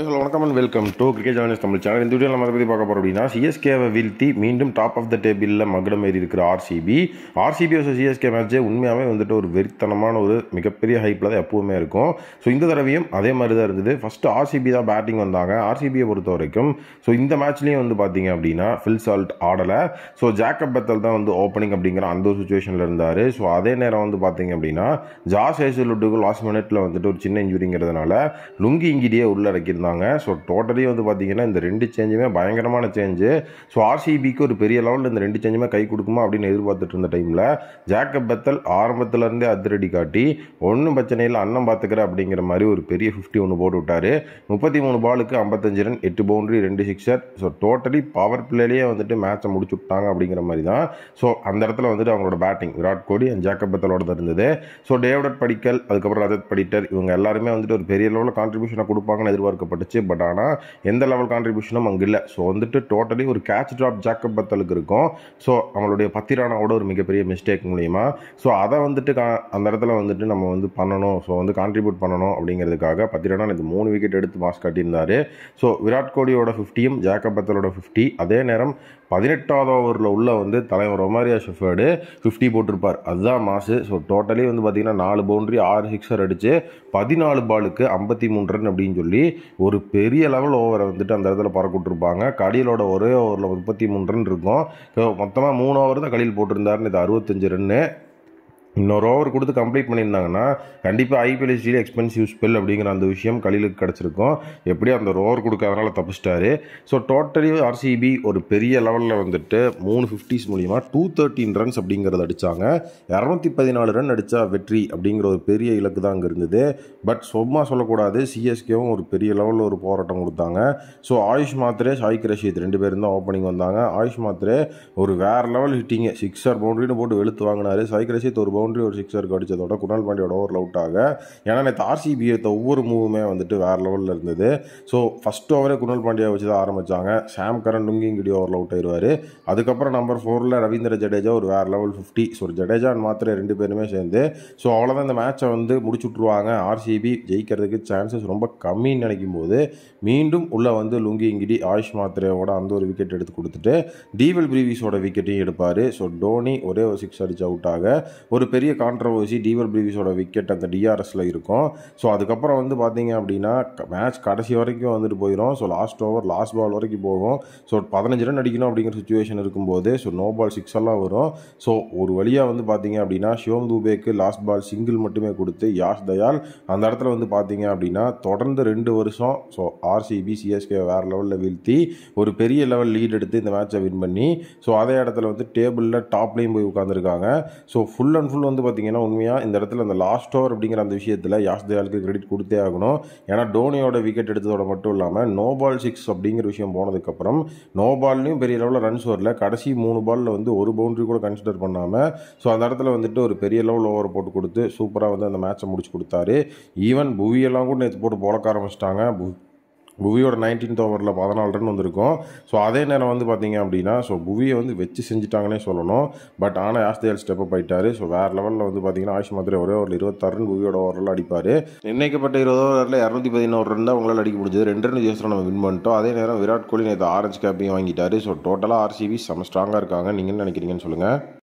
Hello வணக்கம் and welcome to cricket journalist Tamil channel. இந்த video நம்ம அதை பற்றி பார்க்க போகிறோம் அப்படின்னா, சிஎஸ்கேவை வீழ்த்தி மீண்டும் டாப் ஆஃப் த டேபிளில் மகுடம் ஏறி இருக்கிற ஆர்சிபி வர்சஸ் சிஎஸ்கே மேட்ச்சே உண்மையாகவே வந்துட்டு ஒரு வெறித்தனமான ஒரு மிகப்பெரிய ஹைப்பில் தான் எப்பவுமே இருக்கும். ஸோ இந்த தடவையும் அதே மாதிரி தான் இருந்தது. ஃபஸ்ட்டு ஆர்சிபி தான் பேட்டிங் வந்தாங்க. ஆர்சிபியை பொறுத்த வரைக்கும் ஸோ இந்த மேட்ச்லேயும் வந்து பார்த்தீங்க அப்படின்னா ஃபில் சால்ட் ஆடலை. ஸோ ஜாக்கப் பெத்தல் தான் வந்து ஓப்பனிங் அப்படிங்கிற அந்த ஒரு சுச்சுவேஷனில் இருந்தார். ஸோ அதே நேரம் வந்து பார்த்தீங்க அப்படின்னா ஜாஸ் ஹேசல்வுட்டுக்கு லாஸ்ட் மினிட்ல வந்துட்டு ஒரு சின்ன இன்ஜுரிங்கிறதுனால லுங்கி இங்கிடியே உள்ள இறக்கியிருந்தாங்க. ஸோ டோட்டலி வந்து பார்த்தீங்கன்னா இந்த ரெண்டு சேஞ்சுமே பயங்கரமான சேஞ்சு. ஸோ ஆர்சிபிக்கு ஒரு பெரிய லெவலில் இந்த ரெண்டு சேஞ்சுமே கை கொடுக்குமா அப்படின்னு எதிர்பார்த்துட்டு இருந்த டைமில் ஜாக்கப் பெத்தல் ஆரம்பத்திலேருந்தே அதிரடி காட்டி ஒன்றும் பிரச்சனை இல்லை அண்ணன் பார்த்துக்கிற அப்படிங்கிற மாதிரி ஒரு பெரிய 50 ஒன்று போட்டு விட்டார். 33 பாலுக்கு 55 run, 8 boundary, 2 sixer. So totally power பிளேலேயே வந்துட்டு மேட்சை முடிச்சு விட்டாங்க அப்படிங்கிற மாதிரி தான். ஸோ அந்த இடத்துல வந்துட்டு அவங்களோட batting Virat Kohli and Jacob பெத்தலோட தான் இருந்தது. ஸோ டேவிட் படிக்கல், அதுக்கப்புறம் ரஜத் படிட்டர், இவங்க எல்லாருமே வந்துட்டு ஒரு பெரிய லெவலில் கான்ட்ரிபியூஷனை கொடுப்பாங்கன்னு எதிர்பார்க்கப்பட்டுச்சு. பட் ஆனால் எந்த லெவல் கான்ட்ரிபியூஷனும் அங்கே இல்லை. ஸோ வந்துட்டு டோட்டலி ஒரு கேட்ச் ட்ராப் ஜாக்கப் பெத்தலுக்கு இருக்கும். ஸோ அவங்களுடைய பத்திரானாவோட ஒரு மிகப்பெரிய மிஸ்டேக் மூலியமா ஸோ அதை வந்துட்டு அந்த இடத்துல வந்துட்டு நம்ம வந்து பண்ணணும், ஸோ வந்து கான்ட்ரிபியூட் பண்ணணும் அப்படிங்கிறதுக்காக பத்திரானா இது 3 விக்கெட் எடுத்து மாஸ் காட்டியிருந்தார். ஸோ விராட் கோலியோட 50யும் ஜாக்கப் பெத்தலோட 50. அதே நேரம் 18வது ஓவரில் உள்ள வந்து தலைவர் ரொமாரியா ஷெஃபர்டு 50 போட்டிருப்பார். அதுதான் மாசு. ஸோ டோட்டலி வந்து பார்த்தீங்கன்னா 4 பவுண்டரி, 6 சிக்ஸர் அடித்து 14 பாலுக்கு 53 ரன் அப்படின்னு சொல்லி ஒரு பெரிய லெவல் ஓவரை வந்துட்டு அந்த இடத்துல பறக்கிட்டுருப்பாங்க. கடியலோட ஒரே ஓவரில் 33 ரன் இருக்கும். ஸோ மொத்தமாக 3 ஓவர் தான் கடியில் போட்டிருந்தாருன்னு, இது 65 ரன்னு. இன்னொரு ஓவர் கொடுத்து கம்ப்ளீட் பண்ணியிருந்தாங்கன்னா கண்டிப்பாக ஐபிஎல் ஹிஸ்டரியில் எக்ஸ்பென்சிவ் ஸ்பெல் அப்படிங்கிற அந்த விஷயம் கலிலுக்கு கிடச்சிருக்கும். எப்படியும் அந்த ஓவர் கொடுக்காதனால தப்பிச்சிட்டாரு. ஸோ டோட்டலி ஆர்சிபி ஒரு பெரிய லெவலில் வந்துட்டு 3 50s மூலிமா 213 ரன்ஸ் அப்படிங்கிறத அடித்தாங்க. 214 ரன் அடித்தா வெற்றி அப்படிங்கிற ஒரு பெரிய இலக்கு தான் அங்கே இருந்தது. பட் சும்மா சொல்லக்கூடாது, சிஎஸ்கேவும் ஒரு பெரிய லெவலில் ஒரு போராட்டம் கொடுத்தாங்க. ஸோ ஆயுஷ் மாத்ரே, ஷாயிக் ரஷீத் 2 பேரும் தான் ஓப்பனிங் வந்தாங்க. ஆயுஷ் மாத்ரே ஒரு வேறு லெவல் ஹிட்டிங்கு, சிக்ஸர் பவுண்டரின்னு போட்டு வெளுத்து வாங்கினார். ஷாயிக் ரஷீத் ஒரு பவுண்டரி, ஒரு சிக்ஸருக்கு அடித்ததோட குணால் பாண்டியோட ஓவரில் அவுட் ஆக. ஏன்னா நேற்று ஆர்சிபி எடுத்த ஒவ்வொரு மூவுமே வந்துட்டு வேறு லெவலில் இருந்தது. ஸோ ஃபஸ்ட் ஓவரே குணால் பாண்டியா வச்சு தான் ஆரம்பித்தாங்க. சாம் கரன் லுங்கி இங்கிடி ஓவரில் அவுட் ஆயிடுவார். அதுக்கப்புறம் நம்பர் 4ல் ரவீந்திர ஜடேஜா ஒரு வேறு லெவல் 50. ஸோ ஜடேஜா அண்ட் மாத்திரை 2 பேருமே சேர்ந்து ஸோ அவ்வளோதான் இந்த மேட்சை வந்து முடிச்சுட்ருவாங்க. ஆர்சிபி ஜெயிக்கிறதுக்கு சான்சஸ் ரொம்ப கம்மின்னு நினைக்கும் போது மீண்டும் உள்ளே வந்து லுங்கி இங்கிடி ஆயுஷ் மாத்ரேவோட அந்த ஒரு விக்கெட் எடுத்து கொடுத்துட்டு டீவல் பிரீவிஸோட விக்கெட்டையும் எடுப்பார். ஸோ டோனி ஒரே ஒரு 6 அடிச்சு அவுட் ஆக ஒரு பெரிய கான்ட்ரவர்சி டீவல் பிரீவிஸோட விக்கெட் அந்த டிஆர்எஸில் இருக்கும். ஸோ அதுக்கப்புறம் வந்து பார்த்தீங்க அப்படின்னா மேட்ச் கடைசி வரைக்கும் வந்துட்டு போயிடும். So last over last ball வரைக்கும் போகும். ஸோ 15 ரன் அடிக்கணும் அப்படிங்கிற சுச்சுவேஷன் இருக்கும்போது ஸோ நோ பால் 6 எல்லாம் வரும். ஸோ ஒரு வழியாக வந்து பார்த்தீங்க அப்படின்னா ஷிவம் தூபேக்கு லாஸ்ட் பால் சிங்கிள் மட்டுமே கொடுத்து யாஷ் தயால் அந்த இடத்துல வந்து பார்த்தீங்க அப்படின்னா தொடர்ந்து 2 வருஷம் ஸோ ஆர்சிபி சிஎஸ்கே வேறு லெவலில் வீழ்த்தி ஒரு பெரிய லெவல் லீட் எடுத்து இந்த மேட்சை வின் பண்ணி ஸோ அதே இடத்துல வந்து டேபிளில் டாப்லேயும் போய் உட்காந்துருக்காங்க. ஸோ ஃபுல் அண்ட் ஃபுல் வந்து பார்த்தீங்கன்னா உண்மையாக இந்த இடத்துல அந்த லாஸ்ட் ஓவர் அப்படிங்கிற அந்த விஷயத்தில் யாஷ் தயாலுக்கு கிரெடிட் கொடுத்தே ஆகணும். ஏன்னா டோனியோட விக்கெட் எடுத்ததோட மட்டும் இல்லாமல் நோ பால் 6 அப்படிங்கிற விஷயம் போனதுக்கப்புறம் நோ பால்லையும் பெரிய லெவலில் ரன்ஸ் வரல. கடைசி 3 பாலில் வந்து ஒரு பவுண்டரி கூட கன்சிடர் பண்ணாமல் ஸோ அந்த இடத்துல வந்துட்டு ஒரு பெரிய லெவல் ஓவர் போட்டு கொடுத்து சூப்பராக வந்து அந்த மேட்சை முடிச்சு கொடுத்தாரு. ஈவன் புவியெல்லாம் கூட நேற்று போட்டு போலக்க ஆரம்பிச்சிட்டாங்க. புவியோட 19th ஓவரில் 14 ரன் வந்திருக்கும். ஸோ அதே நேரம் வந்து பார்த்தீங்க அப்படின்னா ஸோ புவியை வந்து வச்சு செஞ்சுட்டாங்கன்னே சொல்லணும். பட் ஆனால் யாஷ் தயால் ஸ்டெப் அப் ஆயிட்டாரு. ஸோ வேறு லெவலில் வந்து பார்த்தீங்கன்னா ஆயுஷ் மாத்ரே ஒரே ஓவரில் 26 ரன் புவியோட ஓவரில் அடிப்பார். நிர்ணயிக்கப்பட்ட 20 ஓவரில் 211 ரன் தான் அவங்களால் அடிக்க முடிஞ்சது. 2 ரன் வித்தியாசத்தில் நம்ம வின் பண்ணிட்டோம். அதே நேரம் விராட் கோலி நேற்று ஆரஞ்சு கேப்பையும் வாங்கிட்டாரு. ஸோ டோட்டலாக ஆர்சிபி செம்ம ஸ்ட்ராங்காக இருக்காங்க. நீங்கள் என்ன நினைக்கிறீங்கன்னு சொல்லுங்கள்.